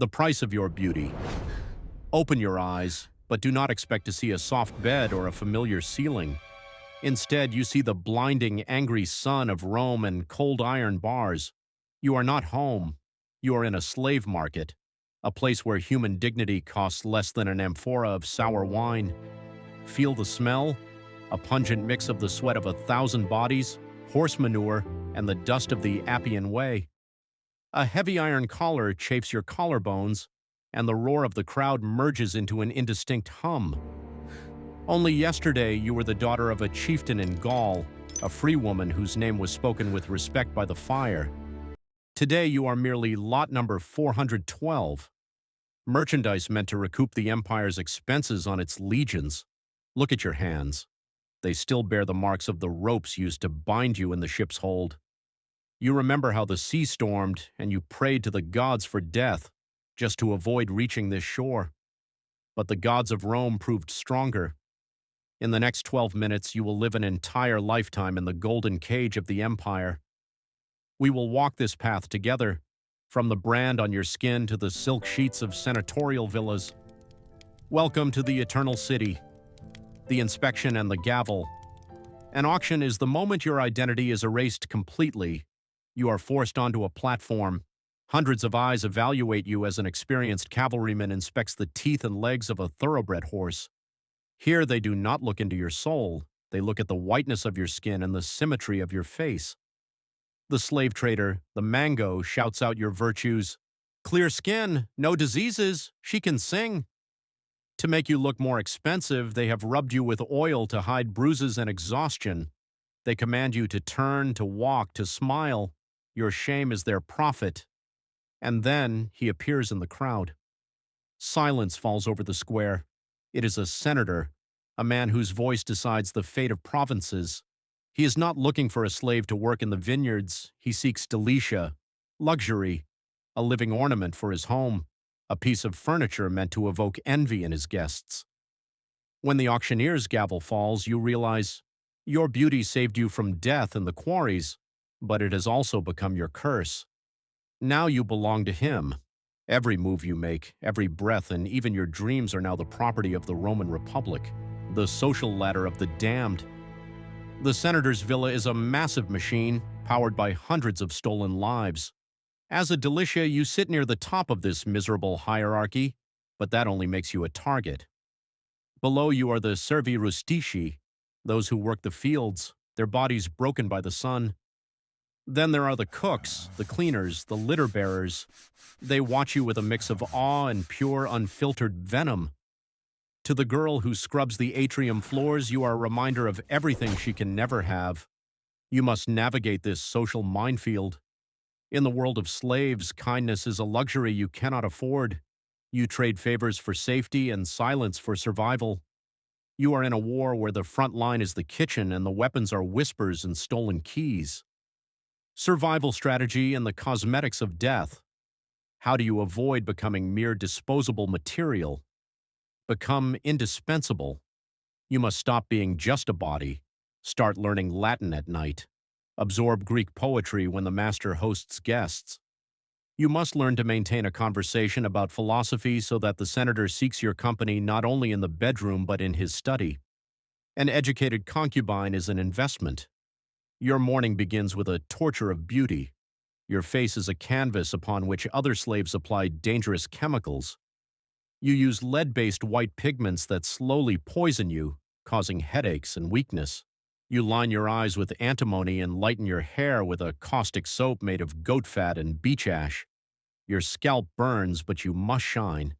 The price of your beauty. Open your eyes, but do not expect to see a soft bed or a familiar ceiling. Instead, you see the blinding, angry sun of Rome and cold iron bars. You are not home. You are in a slave market, a place where human dignity costs less than an amphora of sour wine. Feel the smell? A pungent mix of the sweat of 1,000 bodies, horse manure, and the dust of the Appian Way. A heavy iron collar chafes your collarbones, and the roar of the crowd merges into an indistinct hum. Only yesterday you were the daughter of a chieftain in Gaul, a free woman whose name was spoken with respect by the fire. Today you are merely lot number 412. Merchandise meant to recoup the empire's expenses on its legions. Look at your hands. They still bear the marks of the ropes used to bind you in the ship's hold. You remember how the sea stormed, and you prayed to the gods for death, just to avoid reaching this shore. But the gods of Rome proved stronger. In the next 12 minutes, you will live an entire lifetime in the golden cage of the empire. We will walk this path together, from the brand on your skin to the silk sheets of senatorial villas. Welcome to the Eternal City. The inspection and the gavel. An auction is the moment your identity is erased completely. You are forced onto a platform. Hundreds of eyes evaluate you as an experienced cavalryman inspects the teeth and legs of a thoroughbred horse. Here they do not look into your soul. They look at the whiteness of your skin and the symmetry of your face. The slave trader, the mango, shouts out your virtues. Clear skin, no diseases, she can sing. To make you look more expensive, they have rubbed you with oil to hide bruises and exhaustion. They command you to turn, to walk, to smile. Your shame is their profit. And then he appears in the crowd. Silence falls over the square. It is a senator, a man whose voice decides the fate of provinces. He is not looking for a slave to work in the vineyards. He seeks delicia, luxury, a living ornament for his home, a piece of furniture meant to evoke envy in his guests. When the auctioneer's gavel falls, you realize your beauty saved you from death in the quarries, but it has also become your curse. Now you belong to him. Every move you make, every breath, and even your dreams are now the property of the Roman Republic, the social ladder of the damned. The senator's villa is a massive machine, powered by hundreds of stolen lives. As a delicia, you sit near the top of this miserable hierarchy, but that only makes you a target. Below you are the servi rustici, those who work the fields, their bodies broken by the sun. Then there are the cooks, the cleaners, the litter bearers. They watch you with a mix of awe and pure, unfiltered venom. To the girl who scrubs the atrium floors, you are a reminder of everything she can never have. You must navigate this social minefield. In the world of slaves, kindness is a luxury you cannot afford. You trade favors for safety and silence for survival. You are in a war where the front line is the kitchen and the weapons are whispers and stolen keys. Survival strategy and the cosmetics of death. How do you avoid becoming mere disposable material? Become indispensable. You must stop being just a body. Start learning Latin at night. Absorb Greek poetry when the master hosts guests. You must learn to maintain a conversation about philosophy so that the senator seeks your company not only in the bedroom but in his study. An educated concubine is an investment. Your morning begins with a torture of beauty. Your face is a canvas upon which other slaves apply dangerous chemicals. You use lead-based white pigments that slowly poison you, causing headaches and weakness. You line your eyes with antimony and lighten your hair with a caustic soap made of goat fat and beech ash. Your scalp burns, but you must shine.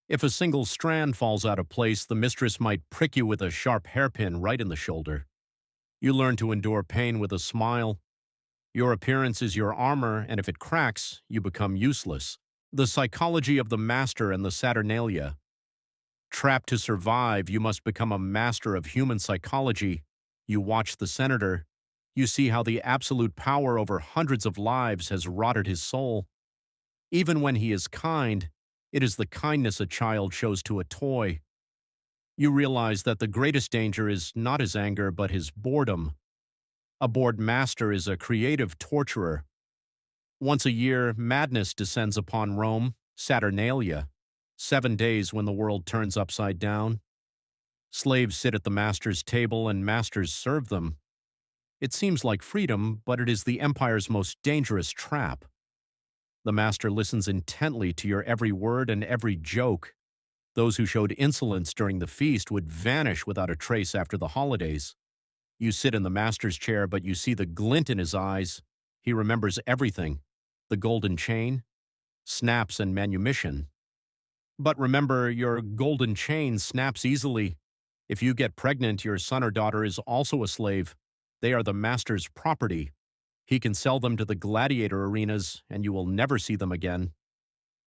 If a single strand falls out of place, the mistress might prick you with a sharp hairpin right in the shoulder. You learn to endure pain with a smile. Your appearance is your armor, and if it cracks, you become useless. The psychology of the master and the Saturnalia. Trapped to survive, you must become a master of human psychology. You watch the senator. You see how the absolute power over hundreds of lives has rotted his soul. Even when he is kind, it is the kindness a child shows to a toy. You realize that the greatest danger is not his anger, but his boredom. A bored master is a creative torturer. Once a year, madness descends upon Rome, Saturnalia, 7 days when the world turns upside down. Slaves sit at the master's table and masters serve them. It seems like freedom, but it is the empire's most dangerous trap. The master listens intently to your every word and every joke. Those who showed insolence during the feast would vanish without a trace after the holidays. You sit in the master's chair, but you see the glint in his eyes. He remembers everything: the golden chain, snaps, and manumission. But remember, your golden chain snaps easily. If you get pregnant, your son or daughter is also a slave. They are the master's property. He can sell them to the gladiator arenas, and you will never see them again.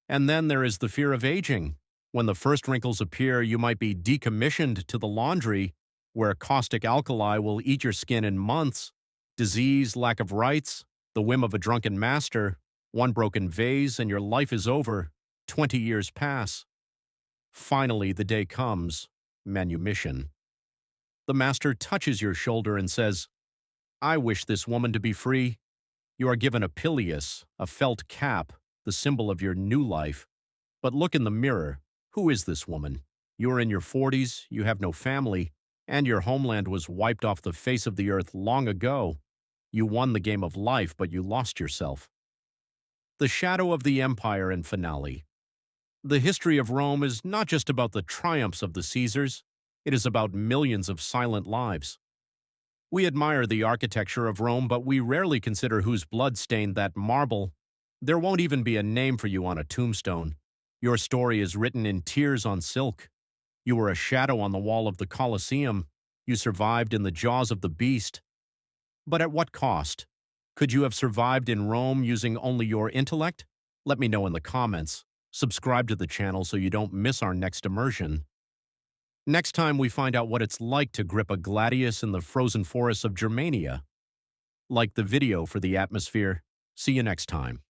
And then there is the fear of aging. When the first wrinkles appear, you might be decommissioned to the laundry, where caustic alkali will eat your skin in months. Disease, lack of rights, the whim of a drunken master, one broken vase, and your life is over. 20 years pass. Finally, the day comes: manumission. The master touches your shoulder and says, "I wish this woman to be free." You are given a pileus, a felt cap, the symbol of your new life. But look in the mirror. Who is this woman? You are in your 40s, you have no family, and your homeland was wiped off the face of the earth long ago. You won the game of life, but you lost yourself. The shadow of the empire and finale. The history of Rome is not just about the triumphs of the Caesars. It is about millions of silent lives. We admire the architecture of Rome, but we rarely consider whose blood stained that marble. There won't even be a name for you on a tombstone. Your story is written in tears on silk. You were a shadow on the wall of the Colosseum. You survived in the jaws of the beast. But at what cost? Could you have survived in Rome using only your intellect? Let me know in the comments. Subscribe to the channel so you don't miss our next immersion. Next time we find out what it's like to grip a gladius in the frozen forests of Germania. Like the video for the atmosphere. See you next time.